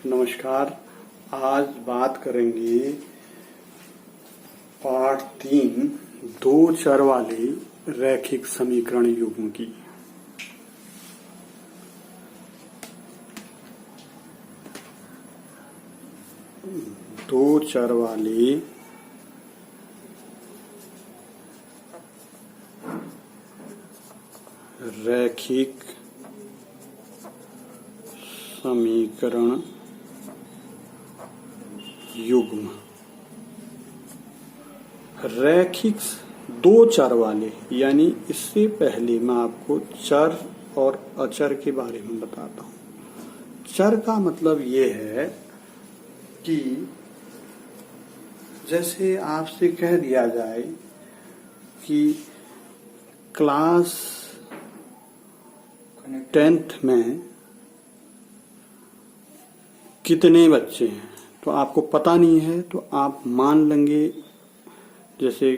नमस्कार। आज बात करेंगे पाठ 3 दो चर वाले रैखिक समीकरण युग्म की। दो चर वाले रैखिक समीकरण युग्म। रैखिक दो चर वाले यानी इससे पहले मैं आपको चर और अचर के बारे में बताता हूं। चर का मतलब ये है कि जैसे आपसे कह दिया जाए कि क्लास 10th में कितने बच्चे हैं, तो आपको पता नहीं है तो आप मान लेंगे। जैसे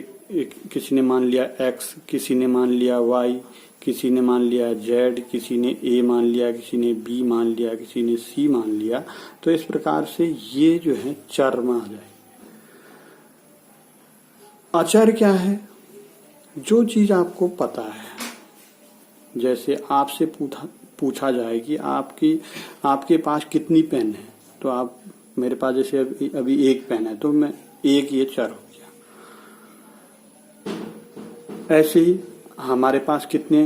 किसी ने मान लिया x, किसी ने मान लिया y, किसी ने मान लिया z, किसी ने a मान लिया, किसी ने b मान लिया, किसी ने c मान लिया। तो इस प्रकार से ये जो है चर में आ जाए। अचर क्या है? जो चीज आपको पता है। जैसे आपसे पूछा जाए कि आपके पास कितनी पेन है, तो आप मेरे पास जैसे अभी एक पेन है तो मैं एक, ये चर हो गया। ऐसे ही हमारे पास कितने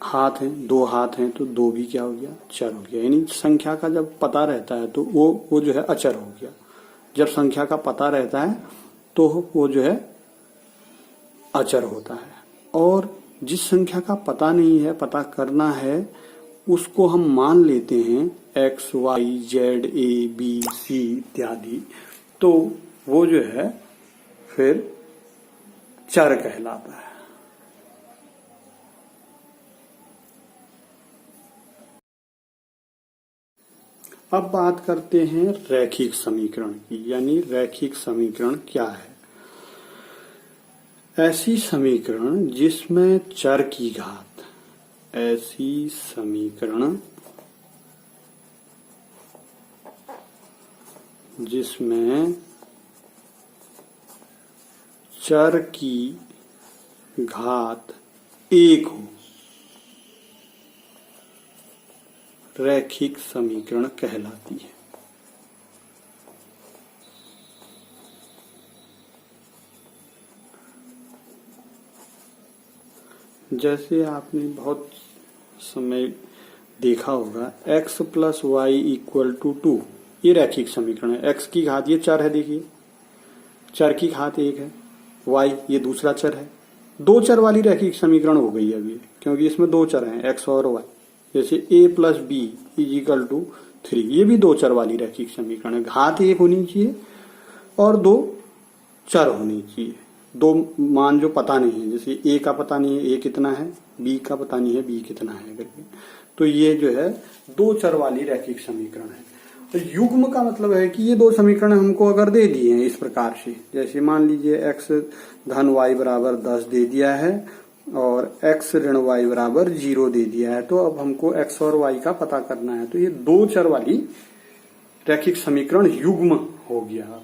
हाथ हैं, दो हाथ हैं, तो दो भी क्या हो गया, चर हो गया। यानी संख्या का जब पता रहता है तो वो जो है अचर हो गया। जब संख्या का पता रहता है तो वो जो है अचर होता है। और जिस संख्या का पता नहीं है, पता करना है, उसको हम मान लेते हैं x, y, z, a, b, c इत्यादि, तो वो जो है फिर चर कहलाता है। अब बात करते हैं रैखिक समीकरण की। यानी रैखिक समीकरण क्या है? ऐसी समीकरण जिसमें चर की घात, ऐसी समीकरण जिसमें चर की घात एक हो, रैखिक समीकरण कहलाती है। जैसे आपने बहुत समय देखा होगा x plus Y equal to 2, ये रैखिक समीकरण है। x की घात, ये चर है, देखिए चर की घात एक है, y ये दूसरा चर है। दो चर वाली रैखिक समीकरण हो गई अभी, क्योंकि इसमें दो चर हैं x और y। जैसे a plus B is equal to 3, ये भी दो चर वाली रैखिक समीकरण है। घात एक होनी चाहिए और दो चर होनी चाहिए। दो मान जो पता नहीं है, जैसे a का पता नहीं है a कितना है, b का पता नहीं है b कितना है करके, तो ये जो है दो चर वाली रैखिक समीकरण है। तो युग्म का मतलब है कि ये दो समीकरण हमको अगर दे दिए हैं इस प्रकार से, जैसे मान लीजिए x धन y बराबर 10 दे दिया है और x ऋण y बराबर 0 दे दिया है, तो अब हमको x और y का पता करना है। तो ये दो चर वाली रैखिक समीकरण युग्म हो गया।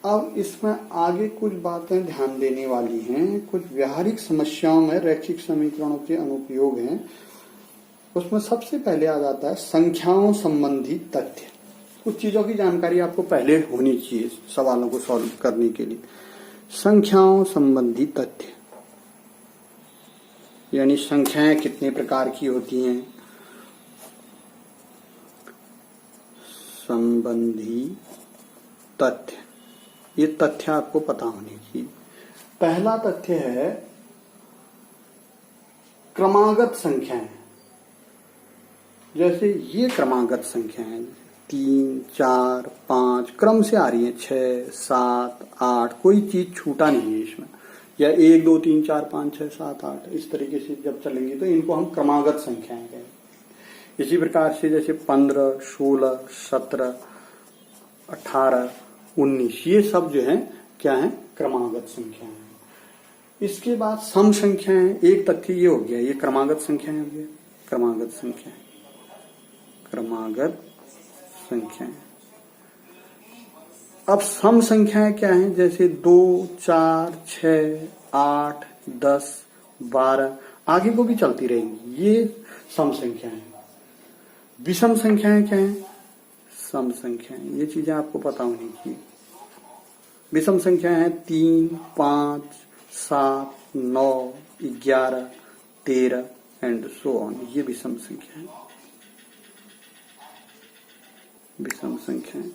अब इसमें आगे कुछ बातें ध्यान देने वाली हैं। कुछ व्यावहारिक समस्याओं में रैखिक समीकरणों के अनुप्रयोग हैं। उसमें सबसे पहले आ जाता है संख्याओं संबंधी तथ्य। कुछ चीजों की जानकारी आपको पहले होनी चाहिए सवालों को सॉल्व करने के लिए। संख्याओं संबंधी तथ्य यानी संख्याएं कितने प्रकार की होती हैं, संबंधी तथ्य, ये तथ्य आपको पता होने चाहिए। पहला तथ्य है क्रमागत संख्याएं। जैसे ये क्रमागत संख्याएं 3, 4, 5 क्रम से आ रही हैं, 6, 7, 8, कोई चीज छूटा नहीं है इसमें, या 1, 2, 3, 4, 5, 6, 7, 8 इस तरीके से जब चलेंगे तो इनको हम क्रमागत संख्याएं कहेंगे। इसी प्रकार से जैसे 15, 16, 17, 18, 19, ये सब जो है क्या है, क्रमागत संख्याएं हैं। इसके बाद सम संख्याएं, एक तथ्य ये हो गया, ये क्रमागत संख्याएं हो गया, क्रमागत संख्याएं, क्रमागत संख्याएं। अब सम संख्याएं क्या हैं? जैसे 2, 4, 6, 8, 10, 12 आगे को भी चलती रहेंगी, ये सम संख्याएं हैं। विषम संख्याएं क्या हैं? सम संख्याएं। ये चीजें आपको पता होनी चाहिए। विषम संख्याएं हैं 3, 5, 7, 9, 11, 13 एंड सो ऑन। ये विषम संख्याएं, विषम संख्याएं।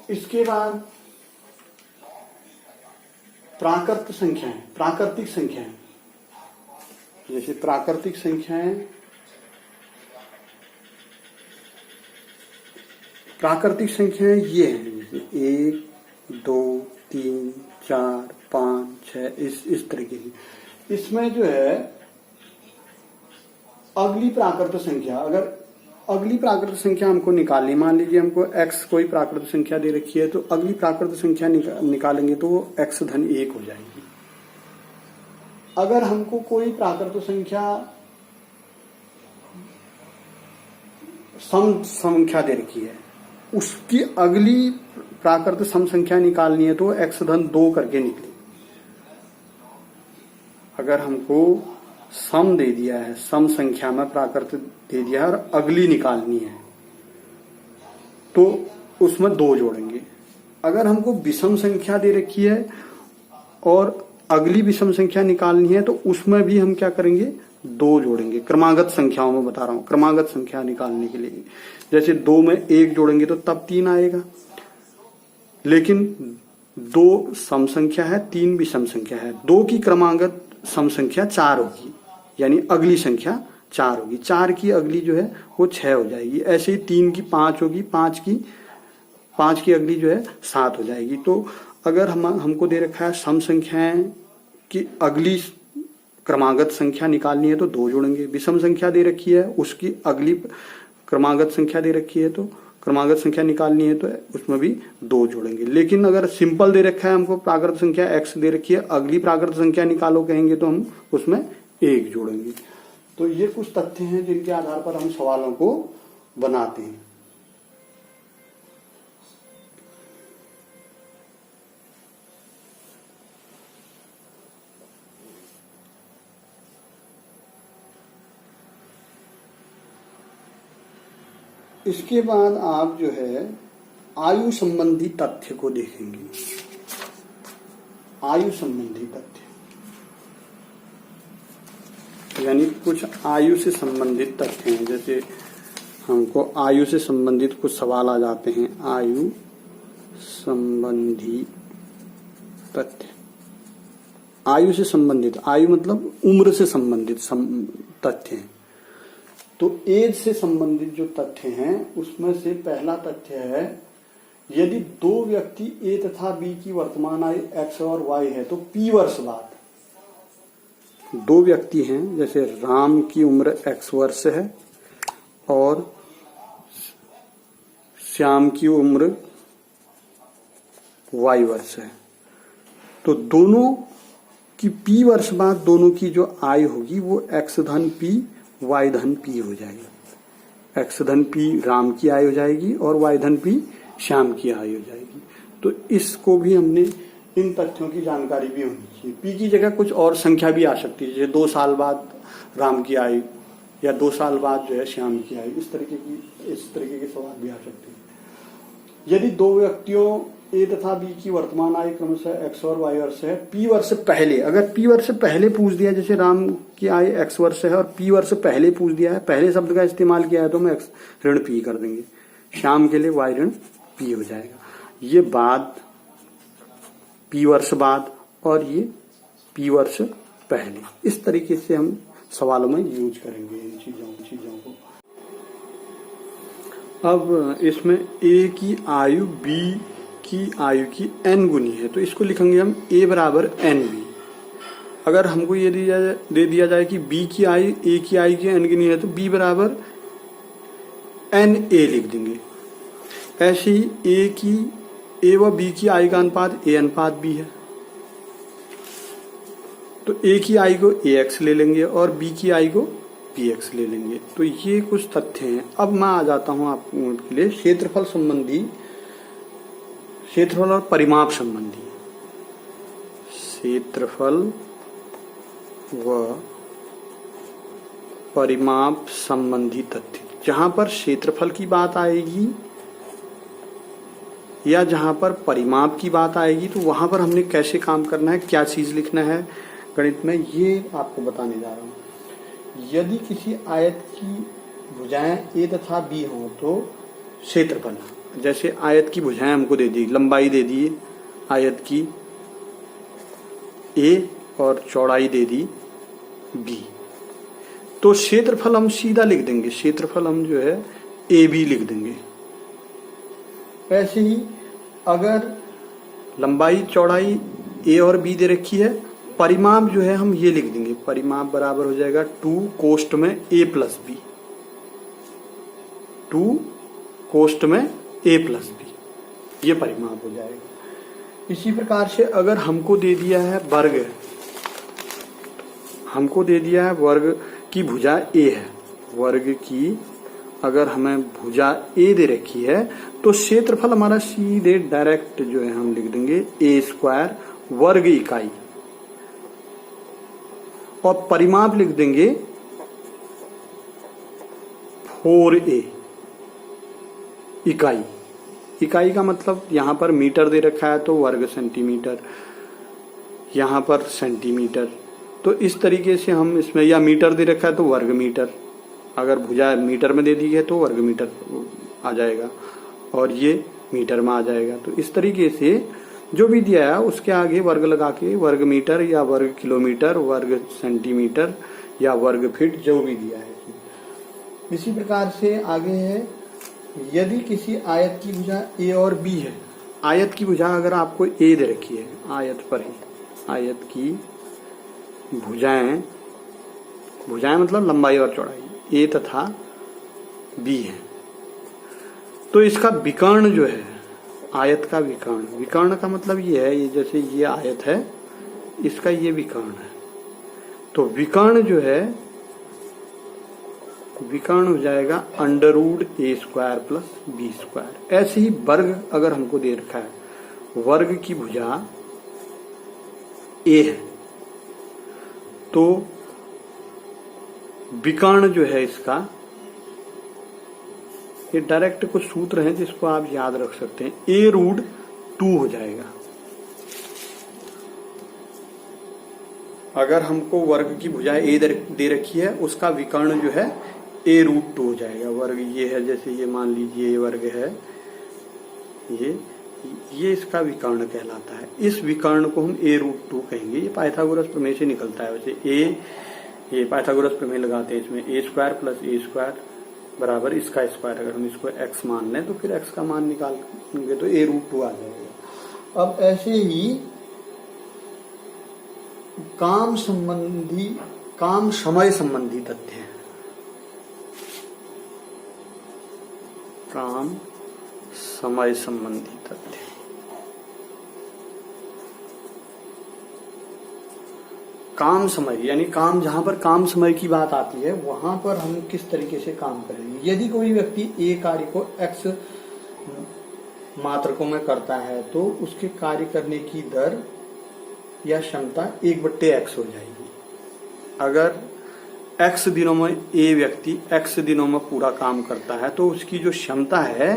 इसके बाद प्राकृत संख्याएं, प्राकृतिक संख्याएं। जैसे प्राकृतिक संख्याएं, प्राकृतिक संख्याएं ये हैं, जैसे 1, 2, 3, 4, 5, 6 इस तरीके की। इसमें जो है अगली प्राकृत संख्या, अगर अगली प्राकृत संख्या हमको निकालनी, मान लीजिए हमको x कोई प्राकृत संख्या दे रखी है, तो अगली प्राकृत संख्या निकालेंगे तो वो x धन 1 हो जाएगी। अगर हमको कोई प्राकृत संख्या सम संख्या दे रखी है, उसकी अगली प्राकृत सम संख्या निकालनी है तो x धन 2 करके निकले। अगर हमको सम दे दिया है, सम संख्या में प्राकृत दे दिया है और अगली निकालनी है तो उसमें 2 जोड़ेंगे। अगर हमको विषम संख्या दे रखी है और अगली विषम संख्या निकालनी है तो उसमें भी हम क्या करेंगे? 2 जोड़ेंगे। क्रमागत संख्याओं में बता रहा हूं, क्रमागत संख्या निकालने के लिए। जैसे 2 में 1 जोड़ेंगे तो तब 3 आएगा, लेकिन 2 सम संख्या है, 3 विषम संख्या है। 2 की क्रमागत सम संख्या 4 होगी, यानी अगली संख्या 4 होगी। 4 की अगली जो है वो 6 हो जाएगी। ऐसे ही 3 की 5 होगी, 5 की अगली जो है 7 हो जाएगी। तो अगर हमको दे रखा है सम संख्याएं की अगली क्रमागत संख्या निकालनी है तो 2 जोड़ेंगे। विषम संख्या दे रखी है, उसकी अगली क्रमागत संख्या दे रखी है तो क्रमागत संख्या निकालनी है तो उसमें भी 2 जोड़ेंगे। लेकिन अगर सिंपल दे रखा है, हमको प्राकृत संख्या x दे रखी है, अगली प्राकृत संख्या निकालो कहेंगे तो हम उसमें 1 जोड़ेंगे। तो ये कुछ तथ्य हैं जिनके आधार पर हम सवालों को बनाते हैं। इसके बाद आप जो है आयु संबंधी तथ्य को देखेंगे। आयु संबंधी तथ्य यानी कुछ आयु से संबंधित तथ्य हैं। जैसे हमको आयु से संबंधित कुछ सवाल आ जाते हैं। आयु संबंधी तथ्य, आयु से संबंधित, आयु मतलब उम्र से संबंधित तथ्य हैं। तो एज से संबंधित जो तथ्य हैं उसमें से पहला तथ्य है, यदि 2 व्यक्ति ए तथा बी की वर्तमान आयु x और y है तो p वर्ष बाद, 2 व्यक्ति हैं, जैसे राम की उम्र x वर्ष है और श्याम की उम्र y वर्ष है, तो दोनों की p वर्ष बाद दोनों की जो आयु होगी वो x धन p y धन p हो जाएगी। x धन p राम की आयु हो जाएगी और y धन p श्याम की आयु हो जाएगी। तो इसको भी हमने, इन तथ्यों की जानकारी भी होनी चाहिए। p की जगह कुछ और संख्या भी आ सकती है, जैसे 2 साल बाद राम की आयु या 2 साल बाद जो है श्याम की आयु, इस तरीके के सवाल भी आ सकते हैं। यदि 2 व्यक्तियों ए तथा बी की वर्तमान आयु क्रमशः x और y वर्ष है, p वर्ष पहले, अगर p वर्ष पहले पूछ दिया, जैसे राम की आयु x वर्ष है और p वर्ष पहले पूछ दिया है, पहले शब्द का इस्तेमाल किया है तो हम x ऋण p कर देंगे, श्याम के लिए y ऋण p हो जाएगा। ये बाद, p वर्ष बाद और ये p वर्ष पहले, इस तरीके से हम सवालों में यूज करेंगे इन चीजों को। अब इसमें a की आयु b की आयु की n गुनी है, तो इसको लिखेंगे हम a बराबर nb। अगर हमको ये दे दिया जाए कि b की आयु a की आयु की n गुनी है तो b बराबर na लिख देंगे। ऐसे ही a व b की आयु का अनुपात a अनुपात b है, तो a की आयु को ax ले लेंगे और b की आयु को बी एक्स ले लेंगे। तो ये कुछ तथ्य हैं। अब मैं आ जाता हूं आपके लिए क्षेत्रफल और परिमाप संबंधी। क्षेत्रफल व परिमाप संबंधी तथ्य। जहां पर क्षेत्रफल की बात आएगी या जहां पर परिमाप की बात आएगी तो वहां पर हमने कैसे काम करना है, क्या चीज लिखना है गणित में, ये आपको बताने जा रहा हूं। यदि किसी आयत की भुजाएं ए तथा बी हो तो क्षेत्रफल, जैसे आयत की भुजाएं हमको दे दी, लंबाई दे दी आयत की ए और चौड़ाई दे दी बी, तो क्षेत्रफल हम सीधा लिख देंगे, क्षेत्रफल हम जो है ए बी लिख देंगे। ऐसे ही अगर लंबाई चौड़ाई ए और बी दे रखी है, परिमाप जो है हम ये लिख देंगे, परिमाप बराबर हो जाएगा 2 कोष्ठ में ए प्लस बी, 2 कोष्ठ में ए प्लस बी, ये परिमाप हो जाएगा। इसी प्रकार से अगर हमको दे दिया है वर्ग, हमको दे दिया है वर्ग की भुजा ए है, वर्ग की अगर हमें भुजा ए दे रखी है तो क्षेत्रफल हमारा सीधे डायरेक्ट जो है हम लिख देंगे ए स्क्वायर वर्ग इकाई, और परिमाप लिख देंगे 4a इकाई। इकाई का मतलब यहां पर मीटर दे रखा है तो वर्ग सेंटीमीटर, यहां पर सेंटीमीटर, तो इस तरीके से हम इसमें, या मीटर दे रखा है तो वर्ग मीटर, अगर भुजा मीटर में दे दी है तो वर्ग मीटर आ जाएगा और ये मीटर में आ जाएगा। तो इस तरीके से जो भी दिया है उसके आगे वर्ग लगा के वर्ग मीटर या वर्ग किलोमीटर, वर्ग सेंटीमीटर या वर्ग फीट जो भी दिया है। इसी प्रकार से आगे है, यदि किसी आयत की भुजा ए और बी है, आयत की भुजा अगर आपको ए दे रखी है, आयत पर ही आयत की भुजाएं मतलब लंबाई और चौड़ाई ए तथा बी है, तो इसका विकर्ण जो है, आयत का विकर्ण, विकर्ण का मतलब ये है, ये जैसे ये आयत है इसका ये विकर्ण है, तो विकर्ण जो है, विकर्ण हो जाएगा √a² प्लस b²। ऐसे ही वर्ग अगर हमको दे रखा है, वर्ग की भुजा ए है तो विकर्ण जो है इसका, ये डायरेक्ट कुछ सूत्र हैं जिसको आप याद रख सकते हैं, a√2 हो जाएगा। अगर हमको वर्ग की भुजा ए दे रखी है उसका विकर्ण जो है a√2 हो जाएगा। वर्ग ये है, जैसे ये मान लीजिए ये वर्ग है, ये इसका विकर्ण कहलाता है। इस विकर्ण को हम a√2 कहेंगे। ये पाइथागोरस प्रमेय से निकलता है। वैसे ये पाइथागोरस प्रमेय लगाते हैं इसमें, a² प्लस a² बराबर इसका स्क्वायर, अगर हम इसको x मान लें तो फिर x का मान निकालेंगे तो a√2 आ जाएगा। अब ऐसे ही काम समय संबंधी तथ्य है, काम समय संबंधी तथ्य। काम समय यानी काम, जहां पर काम समय की बात आती है वहां पर हम किस तरीके से काम करेंगे। यदि कोई व्यक्ति ए कार्य को x मात्रकों में करता है तो उसके कार्य करने की दर या क्षमता 1/x हो जाएगी। अगर x दिनों में ए व्यक्ति x दिनों में पूरा काम करता है तो उसकी जो क्षमता है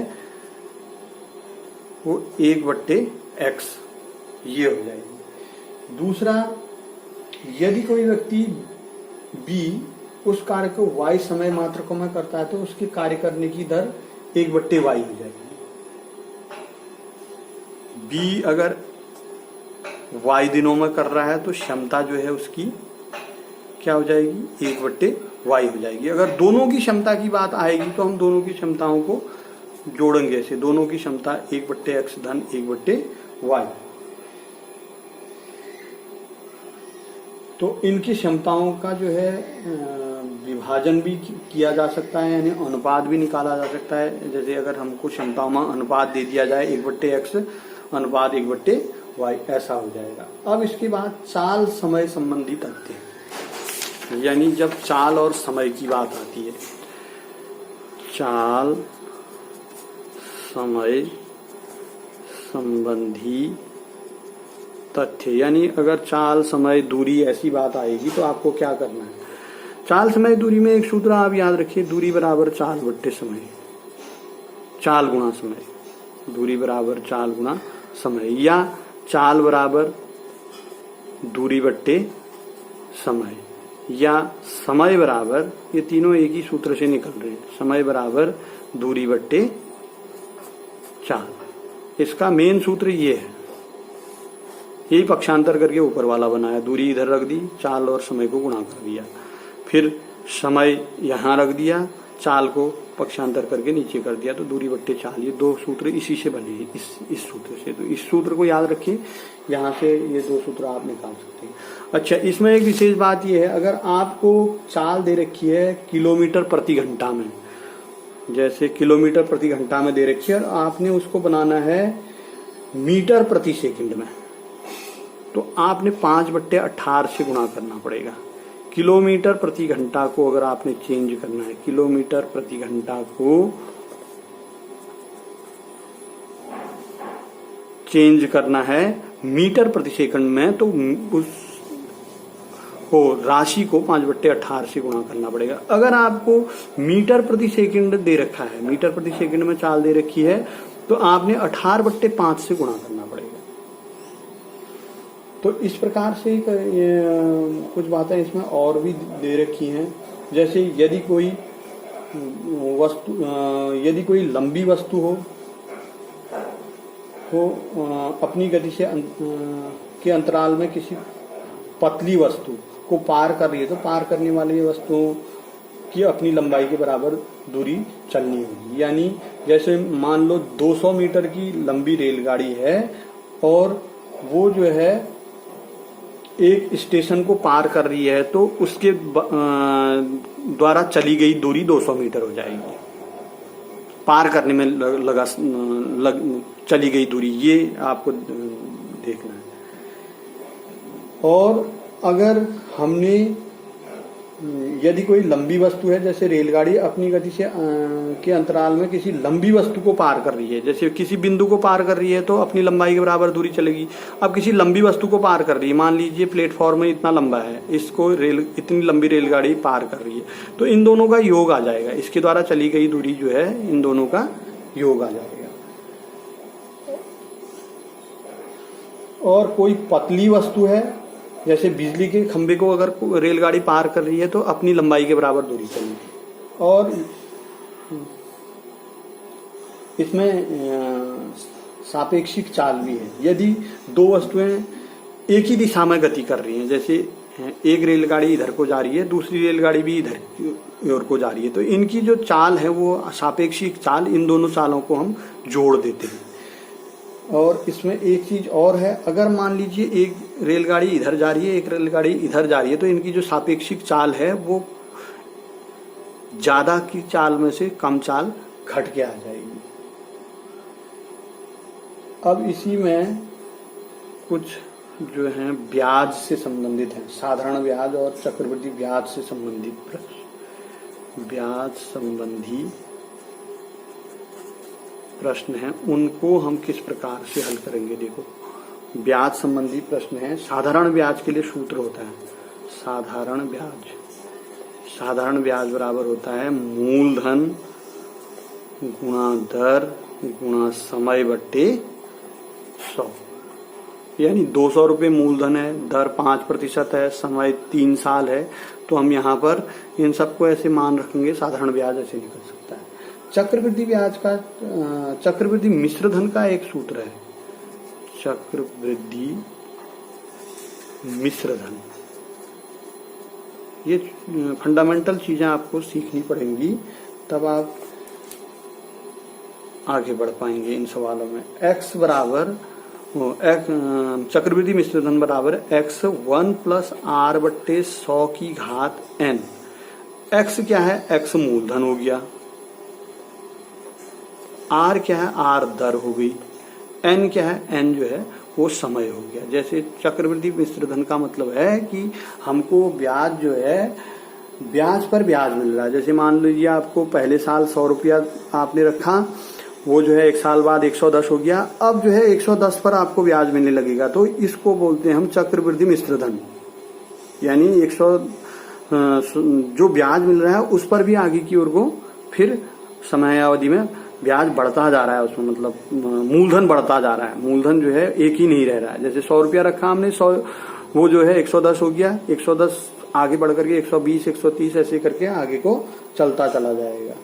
वो 1/x ये हो जाएगी। दूसरा, यदि कोई व्यक्ति B उस कार्य को y समय मात्रकों में करता है तो उसके कार्य करने की दर 1/y हो जाएगी। B अगर y दिनों में कर रहा है तो क्षमता जो है उसकी क्या हो जाएगी, 1/y हो जाएगी। अगर दोनों की क्षमता की बात आएगी तो हम दोनों की क्षमताओं को जोड़ेंगे ऐसे, दोनों की क्षमता 1/x धन 1/y, तो इनकी क्षमताओं का जो है विभाजन भी किया जा सकता है, यानी अनुपात भी निकाला जा सकता है। जैसे अगर हमको क्षमताओं में अनुपात दे दिया जाए 1/x अनुपात 1/y, ऐसा हो जाएगा। अब इसके बाद चाल समय संबंधी तथ्य। यानी जब चाल और समय की बात आती है, चाल समय संबंधी तथ्य, यानी अगर चाल समय दूरी ऐसी बात आएगी तो आपको क्या करना है। चाल समय दूरी में एक सूत्र आप याद रखिए, दूरी बराबर चाल बट्टे समय, चाल गुणा समय, दूरी बराबर चाल गुणा समय, या चाल बराबर दूरी बट्टे समय, या समय बराबर, ये तीनों एक ही सूत्र से निकल रहे हैं, समय बराबर दूरी बट्टे चाल। इसका मेन सूत्र ये है, यही पक्षांतर करके ऊपर वाला बनाया, दूरी इधर रख दी, चाल और समय को गुणा कर दिया, फिर समय यहां रख दिया, चाल को पक्षांतर करके नीचे कर दिया, तो दूरी बट्टे चाल। ये दो सूत्र इसी से बने हैं, इस सूत्र से। तो इस सूत्र को याद रखिए, यहाँ से ये दो सूत्र आप निकाल सकते हैं। अच्छा, इसमें एक विशेष बात यह है, अगर आपको चाल दे रखी है किलोमीटर प्रति घंटा में, जैसे किलोमीटर प्रति घंटा में दे रखी है और आपने उसको बनाना है मीटर प्रति सेकंड में, तो आपने 5/18 से गुणा करना पड़ेगा। किलोमीटर प्रति घंटा को अगर आपने चेंज करना है, किलोमीटर प्रति घंटा को चेंज करना है मीटर प्रति सेकंड में, तो उस को राशि को 5/18 से गुणा करना पड़ेगा। अगर आपको मीटर प्रति सेकंड दे रखा है, मीटर प्रति सेकंड में चाल दे रखी है, तो आपने 18/5 से गुणा करना पड़ेगा। तो इस प्रकार से कुछ बातें इसमें और भी दे रखी हैं, जैसे यदि कोई वस्तु, यदि कोई लंबी वस्तु हो अपनी गति से के अंतराल में किसी पतली वस्तु को पार कर रही है, तो पार करने वाली वस्तुओं की अपनी लंबाई के बराबर दूरी चलनी होगी। यानी जैसे मान लो 200 मीटर की लंबी रेलगाड़ी है और वो जो है एक स्टेशन को पार कर रही है, तो उसके द्वारा चली गई दूरी 200 मीटर हो जाएगी, पार करने में चली गई दूरी, ये आपको देखना है। और अगर हमने, यदि कोई लंबी वस्तु है, जैसे रेलगाड़ी अपनी गति से के अंतराल में किसी लंबी वस्तु को पार कर रही है, जैसे किसी बिंदु को पार कर रही है तो अपनी लंबाई के बराबर दूरी चलेगी। अब किसी लंबी वस्तु को पार कर रही है, मान लीजिए प्लेटफॉर्म में इतना लंबा है, इसको इतनी लंबी रेलगाड़ी पार कर रही है, तो इन दोनों का योग आ जाएगा, इसके द्वारा चली गई दूरी जो है इन दोनों का योग आ जाएगा। और कोई पतली वस्तु है, जैसे बिजली के खंभे को अगर रेलगाड़ी पार कर रही है, तो अपनी लंबाई के बराबर दूरी चलेगी। और इसमें सापेक्षिक चाल भी है, यदि दो वस्तुएं एक ही दिशा में गति कर रही हैं, जैसे एक रेलगाड़ी इधर को जा रही है, दूसरी रेलगाड़ी भी इधर की ओर को जा रही है, तो इनकी जो चाल है वो सापेक्षिक चाल, इन दोनों चालों को हम जोड़ देते हैं। और इसमें एक चीज और है, अगर मान लीजिए एक रेलगाड़ी इधर जा रही है, एक रेलगाड़ी इधर जा रही है, तो इनकी जो सापेक्षिक चाल है वो ज्यादा की चाल में से कम चाल घट के आ जाएगी। अब इसी में कुछ जो है ब्याज से संबंधित है, साधारण ब्याज और चक्रवृद्धि ब्याज से संबंधित प्रश्न, ब्याज संबंधी प्रश्न हैं, उनको हम किस प्रकार से हल करेंगे। देखो, ब्याज संबंधी प्रश्न है, साधारण ब्याज के लिए सूत्र होता है, साधारण ब्याज बराबर होता है मूलधन गुणा दर गुणा समय बट्टे 100। यानी 200 रुपये मूलधन है, दर 5% है, समय 3 साल है, तो हम यहाँ पर इन सबको ऐसे मान रखेंगे, साधारण ब्याज ऐसे निकल सकता है। चक्रवृद्धि ब्याज का, चक्रवृद्धि मिश्र धन का एक सूत्र है, चक्रवृद्धि मिश्र धन। ये फंडामेंटल चीजें आपको सीखनी पड़ेंगी, तब आप आगे बढ़ पाएंगे इन सवालों में। x बराबर चक्रवृद्धि मिश्र धन बराबर x 1 + r/100 की घात n। x क्या है? x मूलधन हो गया, r क्या है? r दर हो गई, n क्या है? n जो है वो समय हो गया। जैसे चक्रवृद्धि मिश्र धन का मतलब है कि हमको ब्याज जो है ब्याज पर ब्याज मिल रहा है। जैसे मान लीजिए आपको पहले साल 100 रुपया आपने रखा, वो जो है एक साल बाद 110 हो गया, अब जो है 110 पर आपको ब्याज मिलने लगेगा, तो इसको बोलते हैं हम चक्रवृद्धि मिश्र धन। यानी 100 जो ब्याज मिल रहा है उस पर भी आगे की ओर को फिर समयावधि में ब्याज बढ़ता जा रहा है, उसमें मतलब मूलधन बढ़ता जा रहा है, मूलधन जो है एक ही नहीं रह रहा है। जैसे 100 रुपया रखा हमने, 100 वो जो है 110 हो गया, 110 आगे बढ़ करके 120 130 ऐसे करके आगे को चलता चला जाएगा।